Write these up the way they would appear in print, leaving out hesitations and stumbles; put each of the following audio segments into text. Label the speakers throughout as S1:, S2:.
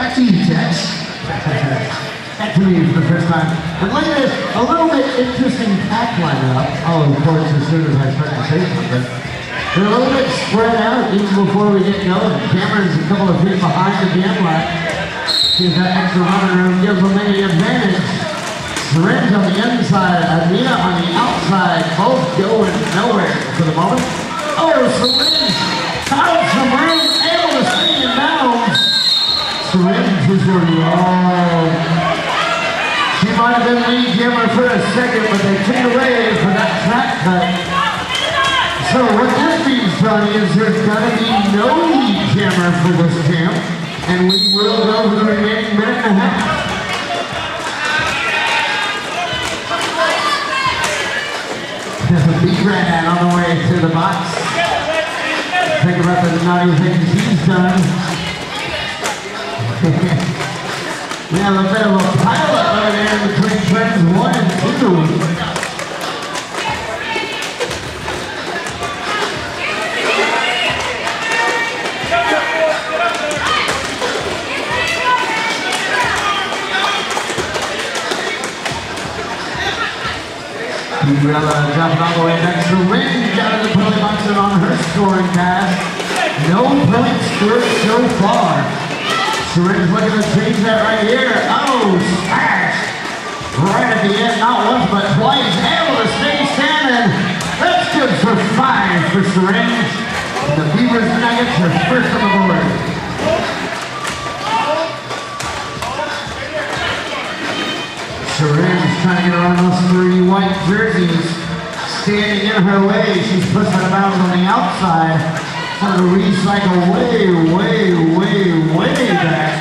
S1: Back to you, Tex.
S2: Back to me for the first time. And look at this, a little bit interesting pack lineup. Oh, of course, as soon as I start to say something. They're a little bit spread out even before we get going. Cameron's a couple of feet behind the jam line. Gives that extra running room, gives them any advantage. Syringe on the inside, Anita on the outside, both going nowhere for the moment. Oh, Syringe found some room, able to stay in bounds. Syringe is long. She might have been lead jammer for a second, but they took away for that track cut. So what this means, Tony, is there's gonna be no lead jammer for this camp, and we will go for the remaining minute and a half. There's a big rat on the way to the box. Think about the naughty things he's done. We have a bit of a pileup over there between trends 1 and 2. Umbrella jumping all the way next to Range out of the penalty box and on her scoring pass. No points scored so far. Syringe looking to change that right here. Oh, smash! Right at the end, not once but twice. Able to stay standing. That's good for 5 for Syringe. The Beavers Nuggets are first on the board. Syringe trying to get around those 3 white jerseys. Standing in her way. She's pushed out of bounds on the outside. Trying to recycle way back.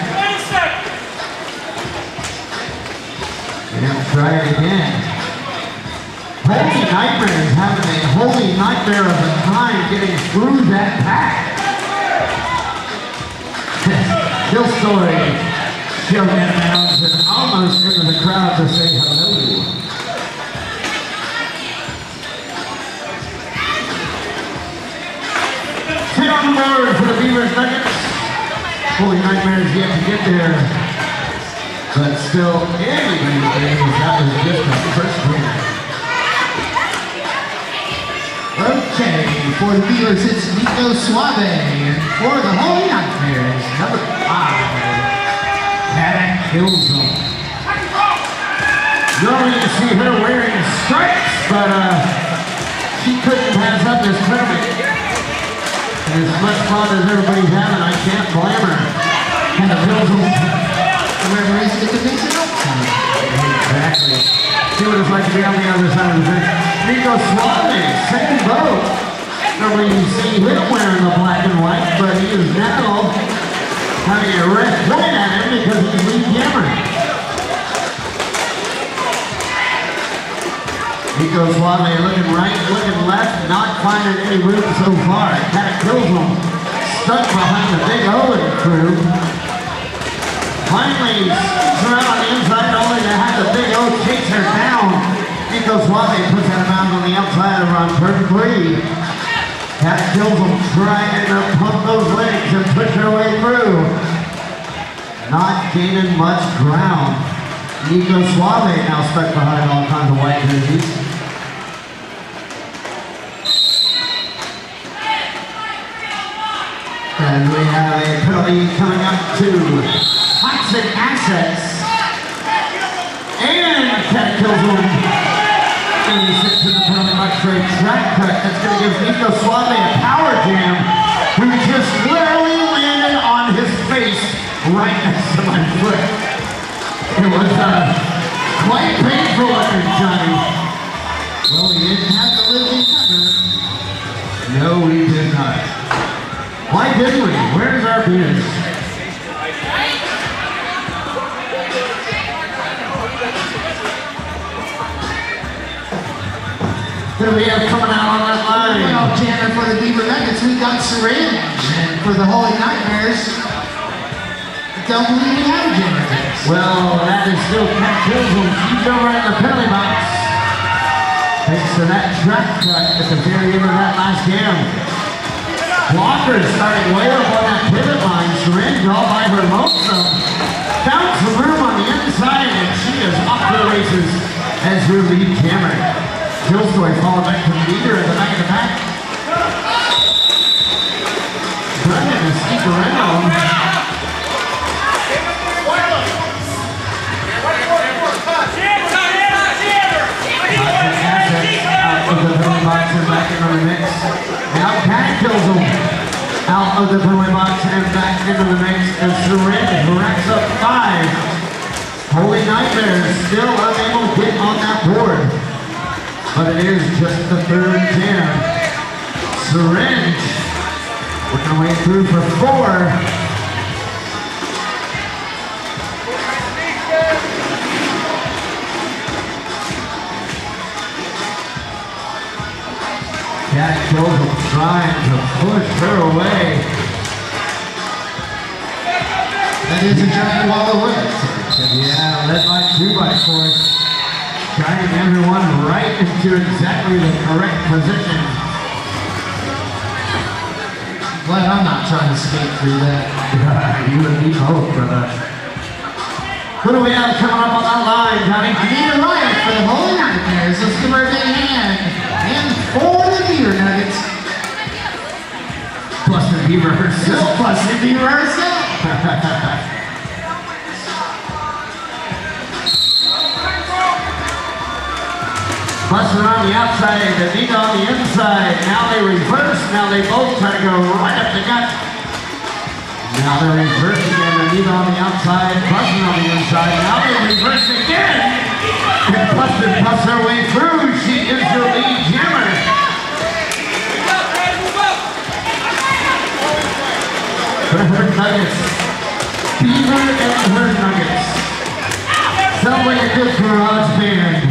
S2: And try it again. Holy Nightmare is having a holy nightmare of a time getting through that pack. Still story. She'll get bounds and almost into the crowd to say hello. Hit on the board for the Beavers Nuggets. Holy Nightmares yet to get there. But still, anybody's game, that was just the first game.
S1: Okay, for the Beavers, it's Nico Suave. And for the Holy Nightmares, number 5.
S2: That kills them. Normally you see her wearing stripes, but she couldn't pass up this tournament. And as much fun as everybody's having, I can't blame her. Kind of kills them.
S1: Whoever is it to mix it up.
S2: Exactly. See what it's like to be on the other side of the bench. Nico Suave, same boat. Normally you see him wearing the black and white, but he is now having a red point at him because he's lead jammer. Nico Suave looking right, looking left, not finding any room so far. It kind of kills him. Stuck behind the Big Owen crew. Finally, sneaks around on the inside, only to have the Big O chase her down. Nico Suave puts out of bounds on the outside and runs perfectly. That kills him trying to pump those legs and push her way through. Not gaining much ground. Nico Suave now stuck behind all kinds of white jerseys. And we have a penalty coming up to Toxic Assets. And that kills him. 36 in the penalty box for a track cut. That's going to give Nico Suave a power jam, who just literally landed on his face right next to my foot. It was quite painful looking, Johnny. Well, we didn't have to live together. No, we did not. Why didn't we? Where's our beers? Who do we have coming out on that line?
S1: Well, jammer for the Beaver Nuggets, we got Syringe. And for the Holy Nightmares, I don't believe we have a jammer.
S2: Well, that is still Cat Kills him. She's over in the penalty box. Thanks to that track cut at the very end of that last game. Walker starting way up on that pivot line. Syringe all by her lonesome. as your lead jammer. Killstoy followed back to Leader at the back of the pack. Brennan to sneak around. Out of the penalty box and back into the mix. Now Cat kills him. Out of the penalty box and back into the mix as Syringe racks up 5. Holy Nightmares still unable to get on that board. But it is just the third jam. Syringe working our way through for 4. Cat Joseph trying to push her away.
S1: That is a giant wall of wood.
S2: Yeah, led by 2x4s. Guiding everyone right into exactly the correct position.
S1: Glad I'm not trying to skate through that.
S2: You and me both, brother. What do we have coming up on that line, Johnny?
S1: I need a riot for the Holy Nightmares. Let's give her a big hand. And for the Beaver Nuggets.
S2: Busted Beaver herself.
S1: Busted Beaver herself.
S2: Busted on the outside, Anita on the inside. Now they reverse. Now they both try to go right up the gut. Now they're reverse again. Anita on the outside, Busted on the inside. Now they reverse again. And Busted busts her way through. She is the lead jammer. Her Nuggets. Beaver and her Nuggets. Sounds like a good garage band.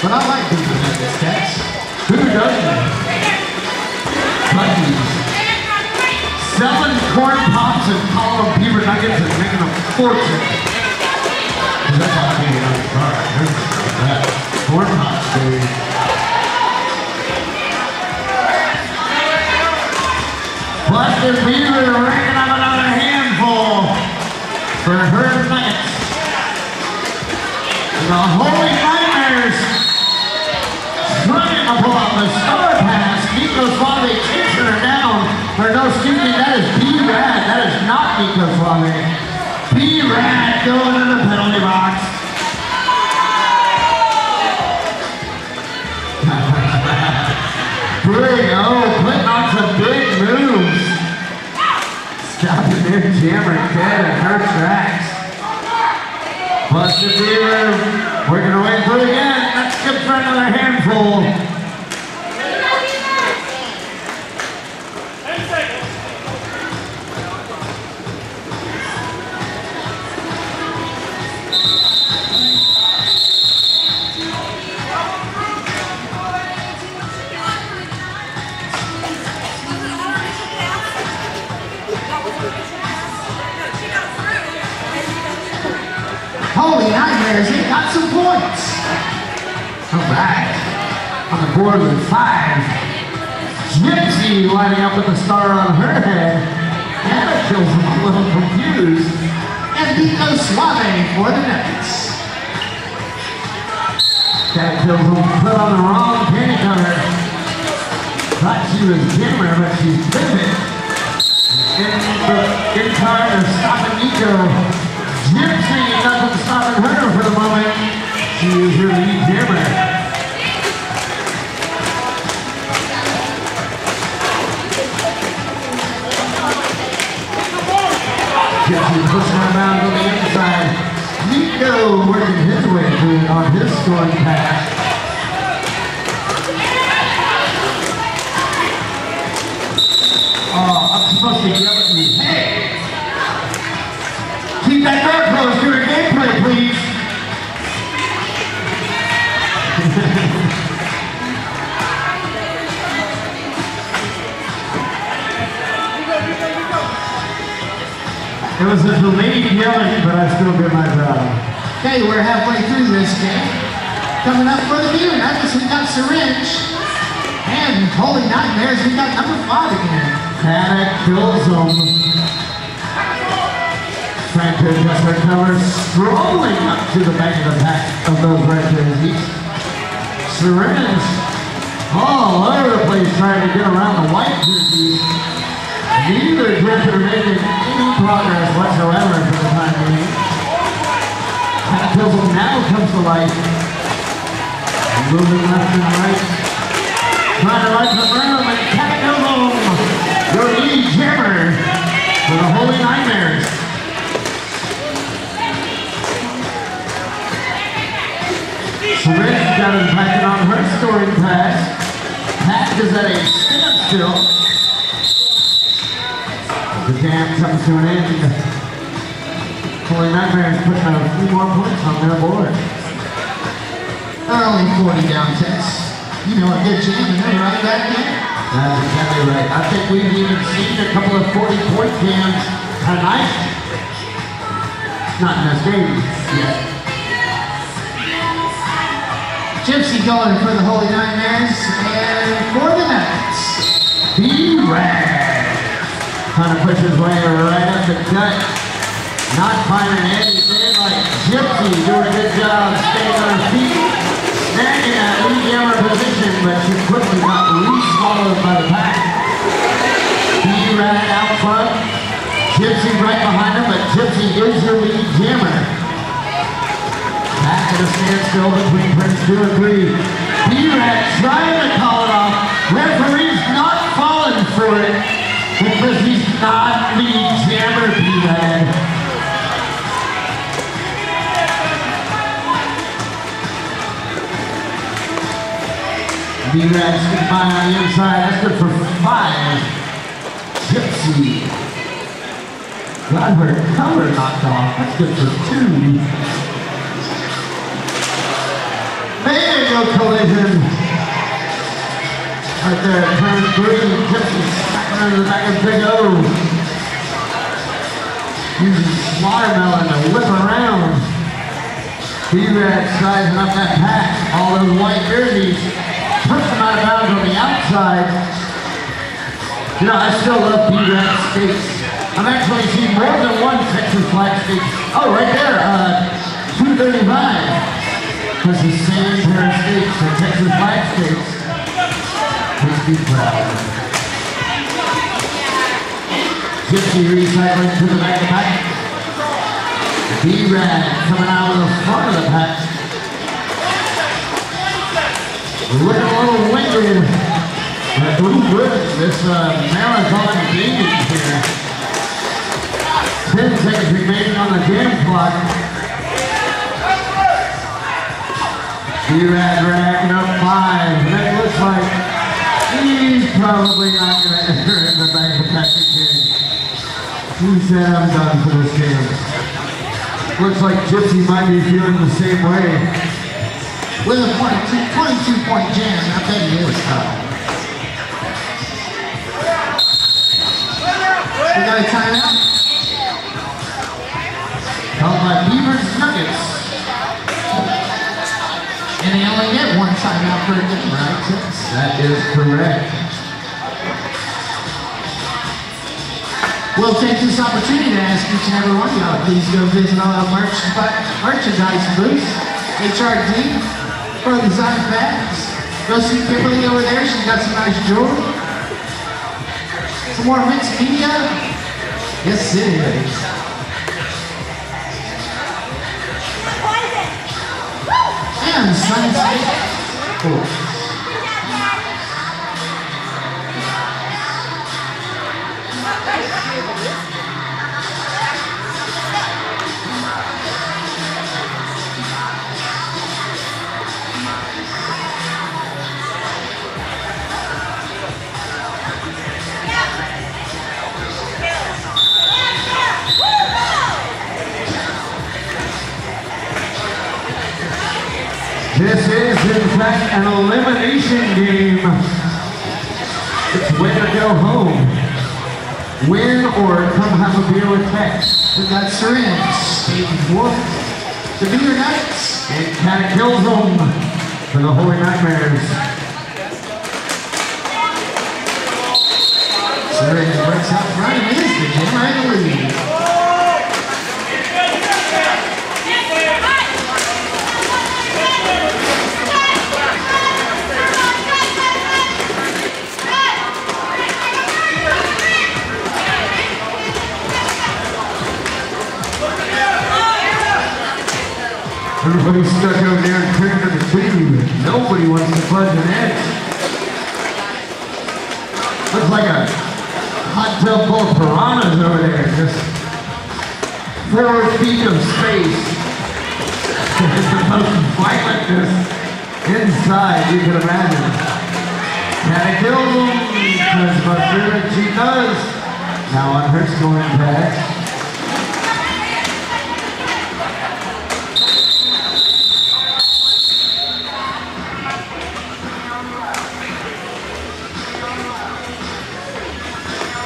S1: But I like Beaver Nuggets, Tex.
S2: Who doesn't? Bucky's. Selling corn pops and calling them Beaver Nuggets and making a fortune. That's how I made it on the car. That corn pops, baby. Busted Beaver racking up another handful for her Nuggets. The Holy Nightmares trying to pull off the star pass. Nico Suave chasing her down. Or no, excuse me, that is B-Rad. That is not Nico Suave. B-Rad going in the penalty box. Big O putting on some big moves. Stopping their jammer dead in her tracks. Busted Beaver working her way through again. That's good for another handful.
S1: Holy Nightmares, they got some points.
S2: All right. On the board with 5. Gypsy lining up with the star on her head. Anna kills him a little confused.
S1: And Nico Suave for the Nuggets.
S2: Cat kills him put on the wrong penny cover. Thought she was jammer, but she's pivot. In time to stop Nico. Gypsy, nothing stopping her for the moment. She is your lead jammer. Gypsy pushing her around on the inside. Nico working his way through it on his scoring pass. Oh, I'm supposed to yell at me. Hey! Keep that door closed during gameplay, please. It was a delayed yelling, but I still did my job.
S1: Okay, we're halfway through this game. Coming up for the Beaver Nuggets, we got Syringe. And Holy Nightmares, we got number 5 again.
S2: Paddock kills them. trying to adjust her cover, strolling up to the back of the pack of those red jerseys. Syringe all over the place trying to get around the white jerseys. Neither drifter making any progress whatsoever for the time being. Catapult now comes to life. Moving left and right. Trying to right the room and Catapult, your lead jammer for the Holy Nightmares. Syringe got impacted on her storing pass. Pack is at a standstill. The jam comes to an end. Holy Nightmares putting a few more points on their board.
S1: Only 40 down Tex. You know a good jam and they're right back in.
S2: That's exactly right. I think we've even seen a couple of 40-point jams tonight. Not in this game yet.
S1: Gypsy going for the Holy Nightmares and for the Nuggets.
S2: Beavers trying to push his way right up the gut. Not finding anything like Gypsy doing a good job staying on her feet. Snagging that lead jammer position, but she quickly got re-swallowed by the pack. B-Rat out front. Gypsy right behind him, but Gypsy is your lead jammer. Back at a standstill between Prince 2 and 3. B-Rat trying to call it off. Referee's not falling for it because he's not lead jammer, B-Rat. B-Rat sneak by on the inside. That's good for 5. Gypsy got her cover knocked off. That's good for 2. There you go, collision. Right there at turn 3. Gypsy smacking under the back of Big O. Using Slaughtermelon to whip around. B-Rat sizing up that pack. All those white jerseys. Push them out of bounds on the outside. You know, I still love B-Rat skates. I've actually seen more than one Texas flag skate. Oh, right there, 235. That's the same pair of skates for Texas flag skates. Makes me proud. Gypsy recycling to the back of the pack. B-Rat coming out of the front of the pack. Looking a little winded. Ooh, good. This marathon game here. 10 seconds remaining on the jam clock. B-Rat racking up 5. And it looks like he's probably not going to enter in the back of the pack again. He said, I'm done for this game. Looks like Gypsy might be feeling the same way.
S1: With a 22-point jam, I bet he is tough. We got a timeout. Called by Beavers Nuggets. And they only get one timeout per game, right?
S2: That is correct.
S1: We'll take this opportunity to ask each and every one of y'all, please go visit all our merchandise booths. HRD. For the design bags. Go see Kimberly over there. She's got some nice jewelry. Some more mixed media. Yes, it is. And Sunset. Cool.
S2: This is, in fact, an elimination game. It's win or go home. Win or come have a beer with Tex.
S1: We got Syringe, Steve Wolf, the Beaver Nuggets,
S2: and Cataclysm for the Holy Nightmares.
S1: Syringe breaks out front and is the jammer in the lead.
S2: Everybody's stuck over there and turned to the tube. Nobody wants to budge an inch. Looks like a hot tub full of piranhas over there. Just 4 feet of space. It's the most violentness inside you can imagine. Can I kill them? Because my favorite she does. Now on her scoring pad.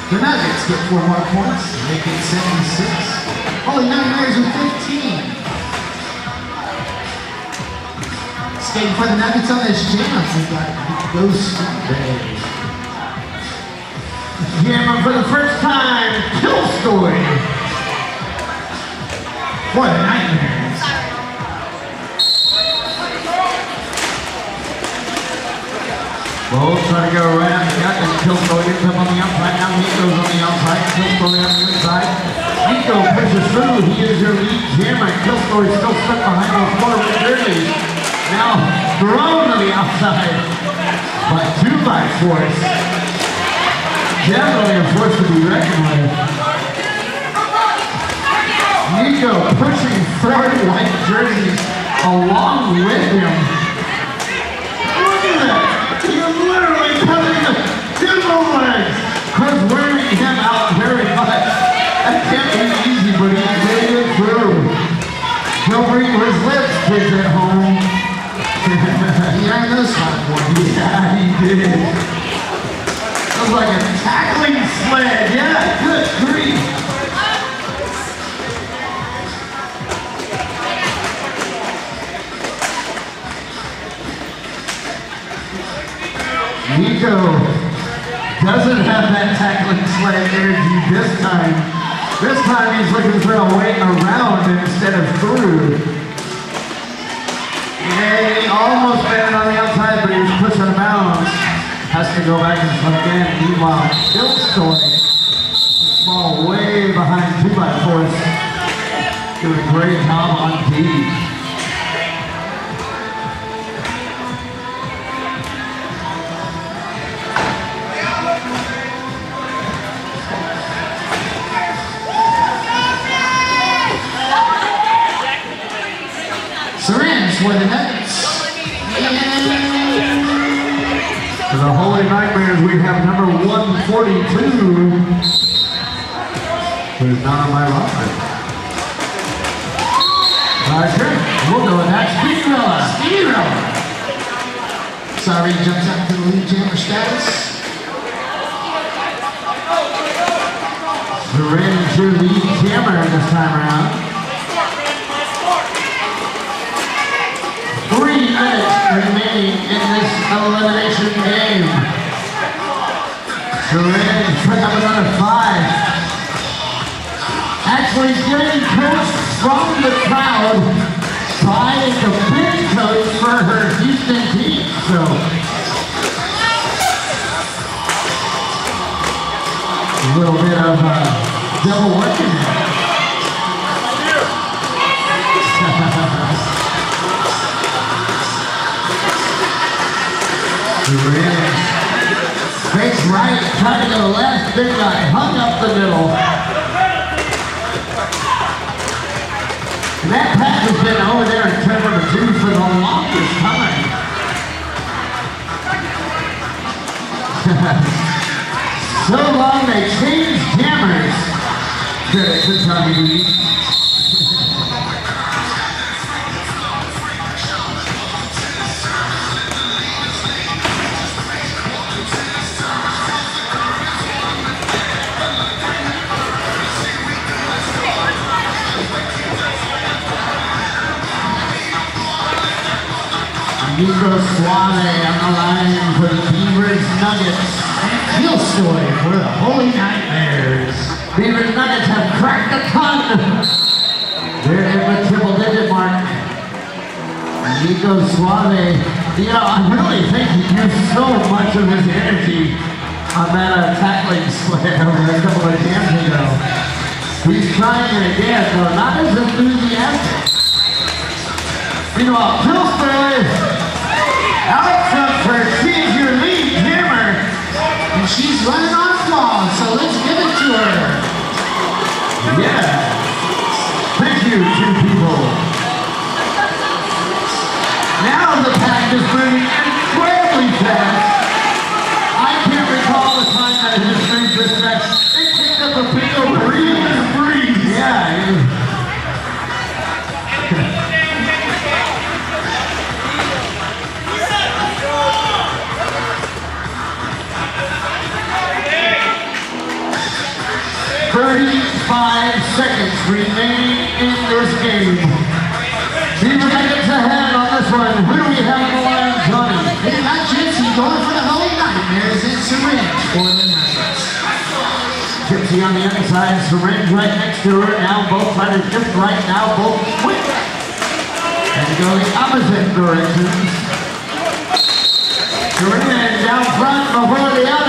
S1: The Nuggets get 4 more points, make it 76. Holy Nightmares with 15. Skating for the Nuggets on this jam, we got Ghost Day.
S2: Jamming for the first time, Kill Story.
S1: For the Nightmares.
S2: Both trying to go around. Got the Kill Story gets up on the outside. Now Nico's on the outside. Kill Story on the inside. Nico pushes through. He is your lead jammer. Kill Story still stuck behind those 4 red jerseys. Now thrown to the outside by 2x4s. Definitely a force to be reckoned with. Nico pushing 4 white jerseys along with him. Look at that. He is literally cutting the demo legs. Chris wearing him out very much. That can't be easy, but he made it through. He'll bring his lips kids at home.
S1: He earned those 5 points.
S2: Yeah, he did. That was like a tackling sled. Yeah, good grief. Nico doesn't have that tackling sled energy this time. This time he's looking for a way around instead of through. Yeah, he almost made it on the outside, but he was pushing bounds. Has to go back and play again. Meanwhile, Kill Story, ball way behind 2x4s. Doing a great job on D.
S1: Syringe for the Nuggets.
S2: For the Holy Nightmares, we have number 142. Who's not on my roster. Sure. We'll go with that. Speedrilla.
S1: Sorry, jumps up to the lead jammer status.
S2: Syringe, your lead jammer this time around. 3 minutes remaining in this elimination game. Syringe pick up another 5. Actually getting coached from the crowd by the big coach for her Houston team. So a little bit of double working there. Face right, trying to go left, big guy, hung up the middle. And that pass has been over there in turn number 2 for the longest time. So long they changed jammers. Good time to be. Nico Suave on the line for the Beavers Nuggets.
S1: Kill Story for the Holy Nightmares.
S2: Beavers Nuggets have cracked the ton. They're in the triple-digit mark. Nico Suave, you know, I really think he used so much of his energy on that tackling sled over a couple of games ago. He's trying it again, though not as enthusiastic. Meanwhile, Pillsbury out front for she's your lead hammer.
S1: And she's running on flaws, so let's give it to her.
S2: Yeah. Thank you, two people. Now the pack is moving incredibly fast. I can't recall the time that it has moved this fast. It picked up a big old breeze. Yeah. Seconds remaining in this game. Beaver Nuggets ahead on this one. Who do we have on the line, Johnny?
S1: They got Gypsy going for the Holy Nightmares in syringe for the Nuggets.
S2: Gypsy on the inside, syringe right next to her. Now both fighters just right now, both quick. And go the opposite directions. Syringe down front before the other.